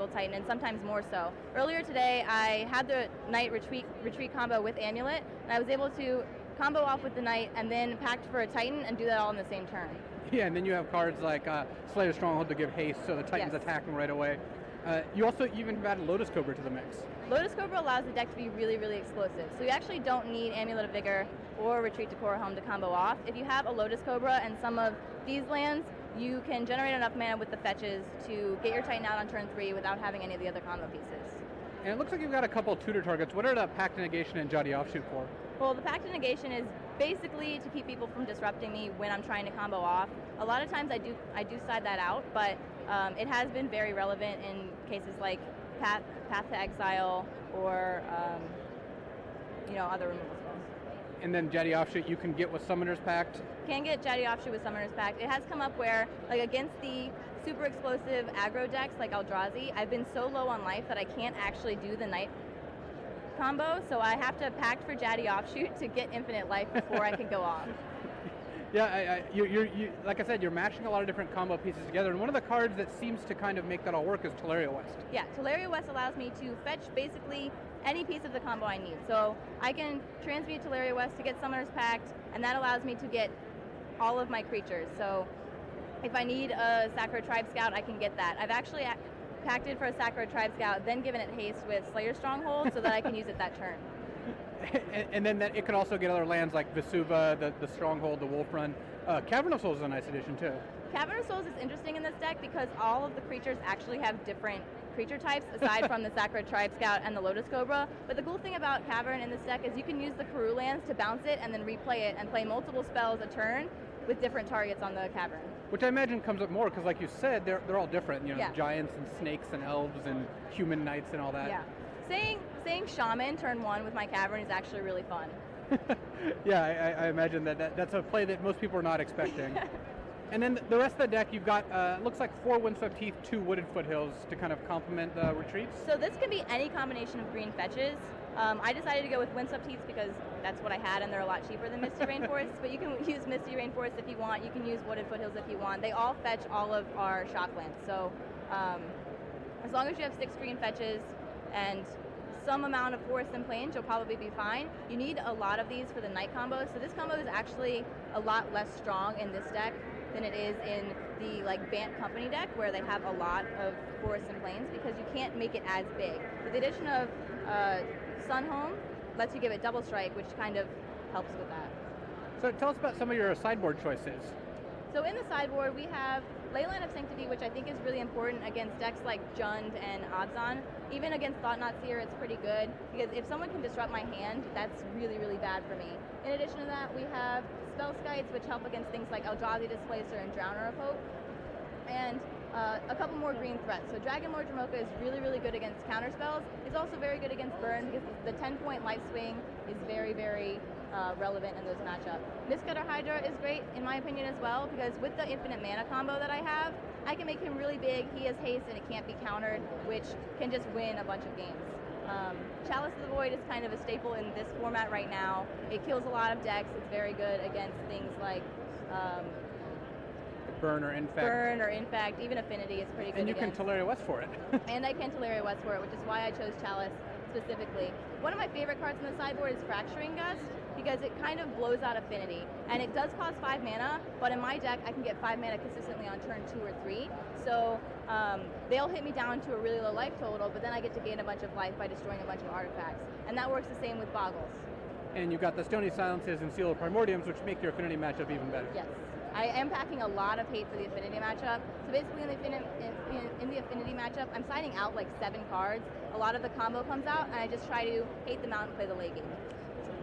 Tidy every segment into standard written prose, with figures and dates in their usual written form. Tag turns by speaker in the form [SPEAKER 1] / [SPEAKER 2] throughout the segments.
[SPEAKER 1] single Titan, and sometimes more so. Earlier today, I had the Knight retreat combo with Amulet, and I was able to combo off with the Knight and then packed for a Titan and do that all in the same turn.
[SPEAKER 2] Yeah, and then you have cards like Slayer Stronghold to give haste, so the Titan's attacking right away. You also even have added Lotus Cobra to the mix.
[SPEAKER 1] Lotus Cobra allows the deck to be really, really explosive. So you actually don't need Amulet of Vigor or Retreat to Core Home to combo off. If you have a Lotus Cobra and some of these lands, you can generate enough mana with the fetches to get your Titan out on turn 3 without having any of the other combo pieces.
[SPEAKER 2] And it looks like you've got a couple tutor targets. What are the Pact Negation and Jotty Offshoot for?
[SPEAKER 1] Well, the Pact Negation is basically to keep people from disrupting me when I'm trying to combo off. A lot of times I do side that out, but it has been very relevant in cases like Path to Exile or other removal spells.
[SPEAKER 2] And then Jotty Offshoot you can get with Summoner's Pact?
[SPEAKER 1] Can get Jotty Offshoot with Summoner's Pact. It has come up where, like against the super explosive aggro decks like Eldrazi, I've been so low on life that I can't actually do the Knight combo, so I have to pact for Jotty Offshoot to get infinite life before I can go off.
[SPEAKER 2] Yeah, you like I said, you're matching a lot of different combo pieces together, and one of the cards that seems to kind of make that all work is Teleria West.
[SPEAKER 1] Yeah, Teleria West allows me to fetch basically any piece of the combo I need. So I can transmute Teleria West to get Summoner's Pact, and that allows me to get all of my creatures. So if I need a Sacro Tribe Scout, I can get that. I've actually pacted for a Sacro Tribe Scout, then given it haste with Slayer Stronghold so that I can use it that turn.
[SPEAKER 2] And then it can also get other lands like Vesuva, the Stronghold, the Wolf Run. Cavern of Souls is a nice addition too.
[SPEAKER 1] Cavern of Souls is interesting in this deck because all of the creatures actually have different creature types aside from the Sacred Tribe Scout and the Lotus Cobra. But the cool thing about Cavern in this deck is you can use the Karoo lands to bounce it and then replay it and play multiple spells a turn with different targets on the Cavern.
[SPEAKER 2] Which I imagine comes up more because, like you said, they're all different. Giants and snakes and elves and human knights and all that.
[SPEAKER 1] Yeah. Saying Shaman turn 1 with my Cavern is actually really fun.
[SPEAKER 2] Yeah, I imagine that's a play that most people are not expecting. And then the rest of the deck, you've got, looks like 4 Windswept Heath, 2 Wooded Foothills to kind of complement the retreats.
[SPEAKER 1] So this can be any combination of green fetches. I decided to go with Windswept Heath because that's what I had and they're a lot cheaper than Misty Rainforest, but you can use Misty Rainforest if you want, you can use Wooded Foothills if you want. They all fetch all of our shocklands, so as long as you have 6 green fetches and some amount of forest and plains, you'll probably be fine. You need a lot of these for the Knight combo, so this combo is actually a lot less strong in this deck than it is in the Bant Company deck where they have a lot of forests and plains because you can't make it as big. With the addition of Sunhome, lets you give it double strike, which kind of helps with that.
[SPEAKER 2] So tell us about some of your sideboard choices.
[SPEAKER 1] So in the sideboard we have Leyline of Sanctity, which I think is really important against decks like Jund and Abzan. Even against Thought-Knot Seer, it's pretty good, because if someone can disrupt my hand, that's really, really bad for me. In addition to that, we have Spell Skites, which help against things like Eldrazi Displacer and Drowner of Hope, and a couple more green threats. So Dragon Lord Dromoka is really, really good against counter spells. It's also very good against burn, because the 10-point life swing is very, very relevant in those matchups. Mistcutter Hydra is great, in my opinion, as well, because with the infinite mana combo that I have, I can make him really big, he has haste, and it can't be countered, which can just win a bunch of games. Chalice of the Void is kind of a staple in this format right now. It kills a lot of decks. It's very good against things like
[SPEAKER 2] Burn or Infect.
[SPEAKER 1] Burn or Infect, even Affinity is pretty good.
[SPEAKER 2] And you can Teleria West for it.
[SPEAKER 1] And I can Teleria West for it, which is why I chose Chalice specifically. One of my favorite cards in the sideboard is Fracturing Gust, because it kind of blows out Affinity. And it does cost 5 mana, but in my deck I can get 5 mana consistently on turn 2 or 3. So they'll hit me down to a really low life total, but then I get to gain a bunch of life by destroying a bunch of artifacts. And that works the same with Boggles.
[SPEAKER 2] And you've got the Stony Silences and Seal of Primordiums, which make your Affinity matchup even better.
[SPEAKER 1] Yes. I am packing a lot of hate for the Affinity matchup. So basically in the Affinity matchup, I'm signing out like 7 cards. A lot of the combo comes out, and I just try to hate them out and play the late game.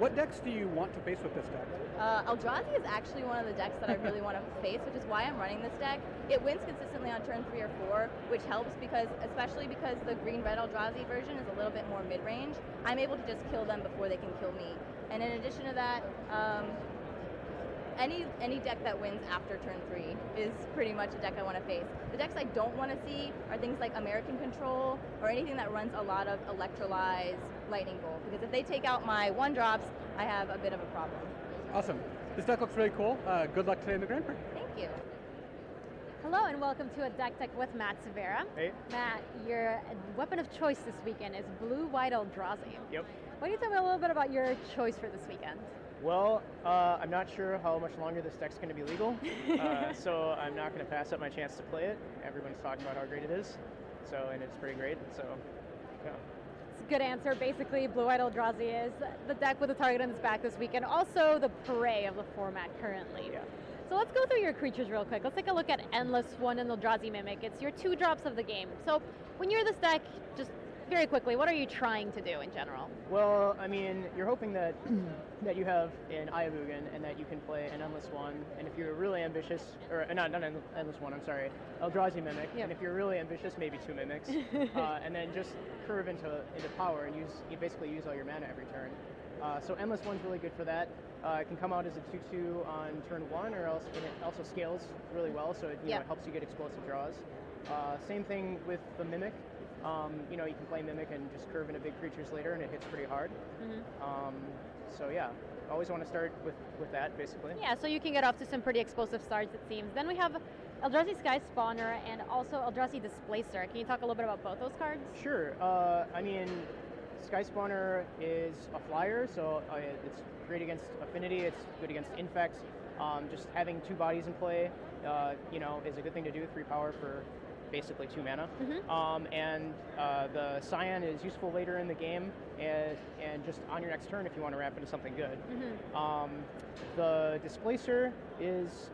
[SPEAKER 2] What decks do you want to face with this deck?
[SPEAKER 1] Eldrazi is actually one of the decks that I really want to face, which is why I'm running this deck. It wins consistently on turn 3 or 4, which helps because, especially because the green-red Eldrazi version is a little bit more mid-range, I'm able to just kill them before they can kill me. And in addition to that, any deck that wins after turn 3 is pretty much a deck I want to face. The decks I don't want to see are things like American Control or anything that runs a lot of Electrolyze, Lightning Bolt, because if they take out my 1-drops, I have a bit of a problem.
[SPEAKER 2] Awesome. This deck looks really cool. Good luck today in the Grand Prix.
[SPEAKER 1] Thank you.
[SPEAKER 3] Hello and welcome to a Deck Tech with Matt Severa.
[SPEAKER 4] Hey.
[SPEAKER 3] Matt, your weapon of choice this weekend is blue-white Eldrazi.
[SPEAKER 4] Yep.
[SPEAKER 3] Why don't you tell me a little bit about your choice for this weekend?
[SPEAKER 4] Well, I'm not sure how much longer this deck's going to be legal, so I'm not going to pass up my chance to play it. Everyone's talking about how great it is, and it's pretty great. So, yeah.
[SPEAKER 3] It's a good answer. Basically, blue-white Eldrazi is the deck with a target on its back this weekend. Also, the prey of the format currently.
[SPEAKER 4] Yeah.
[SPEAKER 3] So let's go through your creatures real quick. Let's take a look at Endless One and Eldrazi Mimic. It's your 2 drops of the game. So when you're this deck, just very quickly, what are you trying to do in general?
[SPEAKER 4] Well, I mean, you're hoping that that you have an Ayavugan and that you can play an Endless One, and if you're really ambitious, or not Endless One, I'm sorry, Eldrazi Mimic,
[SPEAKER 3] Yep.
[SPEAKER 4] and if you're really ambitious, maybe 2 Mimics, and then just curve into power and you basically use all your mana every turn. So Endless One's really good for that. It can come out as a 2/2 on turn 1, or else and it also scales really well, so it helps you get explosive draws. Same thing with the Mimic. You can play Mimic and just curve into big creatures later, and it hits pretty hard. So yeah, always want to start with that, basically.
[SPEAKER 3] Yeah, so you can get off to some pretty explosive starts, it seems. Then we have Eldrazi Sky Spawner and also Eldrazi Displacer. Can you talk a little bit about both those cards?
[SPEAKER 4] Sure. I mean, Sky Spawner is a flyer, so it's great against Affinity, it's good against Infect. Just having 2 bodies in play, is a good thing to do, 3 power for basically 2 mana. And the Scion is useful later in the game, and just on your next turn if you want to wrap into something good. The Displacer is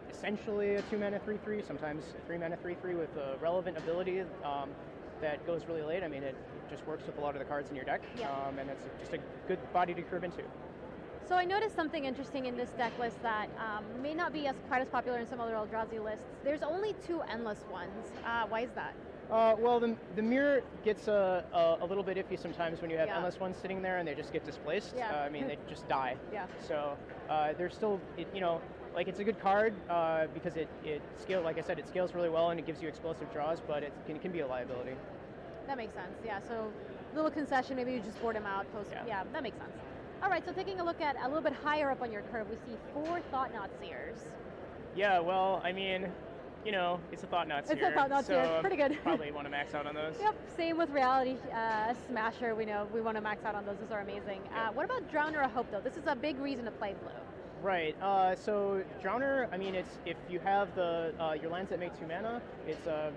[SPEAKER 4] essentially a 2 mana 3/3, sometimes 3 mana 3/3 with a relevant ability that goes really late. I mean, it just works with a lot of the cards in your deck, and it's just a good body to curve into.
[SPEAKER 3] So I noticed something interesting in this deck list that may not be quite as popular in some other Eldrazi lists. There's only 2 Endless Ones. Why is that?
[SPEAKER 4] Well, the mirror gets a little bit iffy sometimes when you have Endless Ones sitting there and they just get displaced. I mean, they just die. So there's still, it's a good card because it scales, like I said, it scales really well and it gives you explosive draws, but it can be a liability.
[SPEAKER 3] That makes sense, yeah. So little concession, maybe you just board him out. Yeah, that makes sense. All right, so taking a look at a little bit higher up on your curve, we see 4 Thought-Knot Seers.
[SPEAKER 4] Yeah, well, I mean, it's a Thought-Knot Seer.
[SPEAKER 3] It's a Thought-Knot Seer, pretty good.
[SPEAKER 4] Probably want to max out on those.
[SPEAKER 3] Yep, same with Reality Smasher. We know we want to max out on those. Those are amazing. What about Drowner of Hope, though? This is a big reason to play blue.
[SPEAKER 4] Right. So Drowner, I mean, it's if you have your lands that make 2 mana, it's a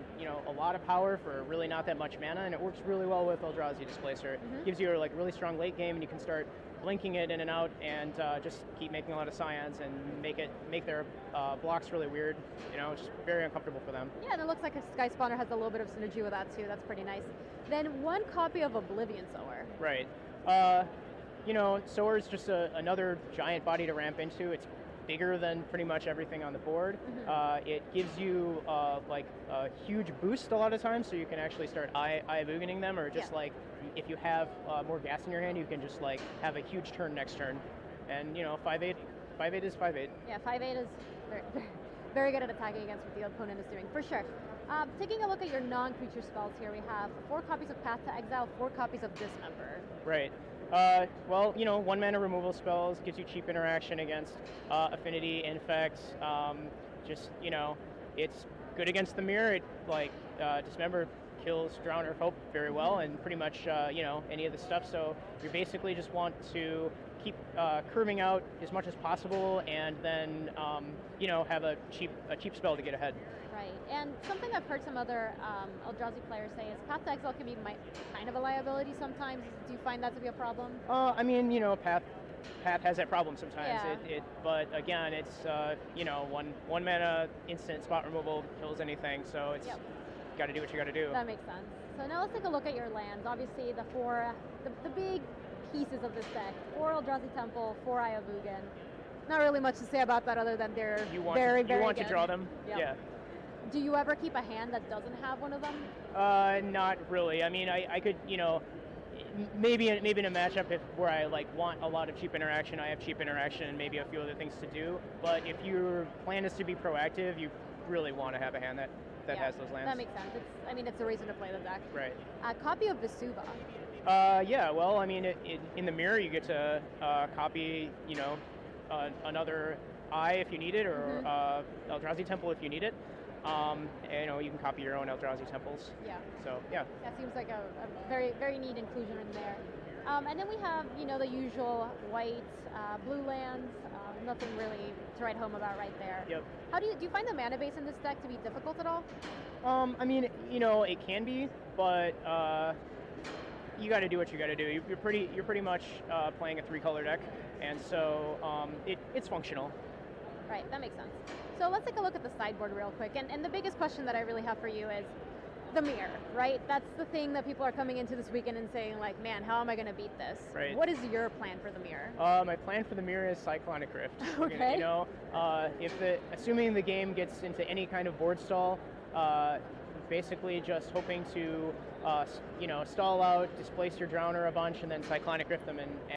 [SPEAKER 4] lot of power for really not that much mana, and it works really well with Eldrazi Displacer. Gives you a really strong late game, and you can start blinking it in and out, and just keep making a lot of Scions and make their blocks really weird. It's just very uncomfortable for them.
[SPEAKER 3] Yeah, and it looks like a Sky Spawner has a little bit of synergy with that too. That's pretty nice. Then 1 copy of Oblivion Sower.
[SPEAKER 4] Right. Sower is just another giant body to ramp into. It's bigger than pretty much everything on the board. It gives you a huge boost a lot of times, so you can actually start Ayavuganing them, or just if you have more gas in your hand, you can just have a huge turn next turn. And 5/8 is 5/8.
[SPEAKER 3] Yeah, 5/8 is very, very good at attacking against what the opponent is doing, for sure. Taking a look at your non-creature spells here, we have 4 copies of Path to Exile, 4 copies of Dismember.
[SPEAKER 4] Right. Well, 1 mana removal spells gives you cheap interaction against Affinity, Infect. It's good against the mirror. It Dismember kills Drowner of Hope very well, and pretty much any of the stuff. So you basically just want to keep curving out as much as possible, and then have a cheap spell to get ahead.
[SPEAKER 3] Right, and something I've heard some other Eldrazi players say is Path to Exile can be kind of a liability sometimes. Do you find that to be a problem?
[SPEAKER 4] I mean, Path has that problem sometimes.
[SPEAKER 3] Yeah.
[SPEAKER 4] But again, it's one mana instant spot removal kills anything, so it's got to do what you got to do.
[SPEAKER 3] That makes sense. So now let's take a look at your lands. Obviously, the big pieces of this deck: 4 Eldrazi Temple, 4 Ayavugan. Not really much to say about that other than they're very good.
[SPEAKER 4] You want to draw them?
[SPEAKER 3] Yep.
[SPEAKER 4] Yeah.
[SPEAKER 3] Do you ever keep a hand that doesn't have one of them?
[SPEAKER 4] Not really. I mean, I could, maybe in a matchup where I want a lot of cheap interaction, I have cheap interaction and maybe a few other things to do. But if your plan is to be proactive, you really want to have a hand that has those lands.
[SPEAKER 3] That makes sense. It's a reason to play the deck.
[SPEAKER 4] Right.
[SPEAKER 3] A copy of Vesuva.
[SPEAKER 4] Yeah. Well, I mean, in the mirror, you get to copy, another Eye if you need it, or Eldrazi Temple if you need it. and, you can copy your own Eldrazi temples.
[SPEAKER 3] Yeah.
[SPEAKER 4] So yeah.
[SPEAKER 3] That seems like a very, very neat inclusion in there. And then we have, the usual white, blue lands. Nothing really to write home about right there.
[SPEAKER 4] Yep.
[SPEAKER 3] How do you find the mana base in this deck to be difficult at all?
[SPEAKER 4] I mean, it can be, but you got to do what you got to do. You're pretty much playing a 3-color deck, and so it's functional.
[SPEAKER 3] Right, that makes sense. So let's take a look at the sideboard real quick. And the biggest question that I really have for you is the mirror, right? That's the thing that people are coming into this weekend and saying, like, man, how am I going to beat this?
[SPEAKER 4] Right.
[SPEAKER 3] What is your plan for the mirror?
[SPEAKER 4] My plan for the mirror is Cyclonic Rift.
[SPEAKER 3] Okay.
[SPEAKER 4] Assuming the game gets into any kind of board stall, basically just hoping to, stall out, displace your Drowner a bunch, and then Cyclonic Rift them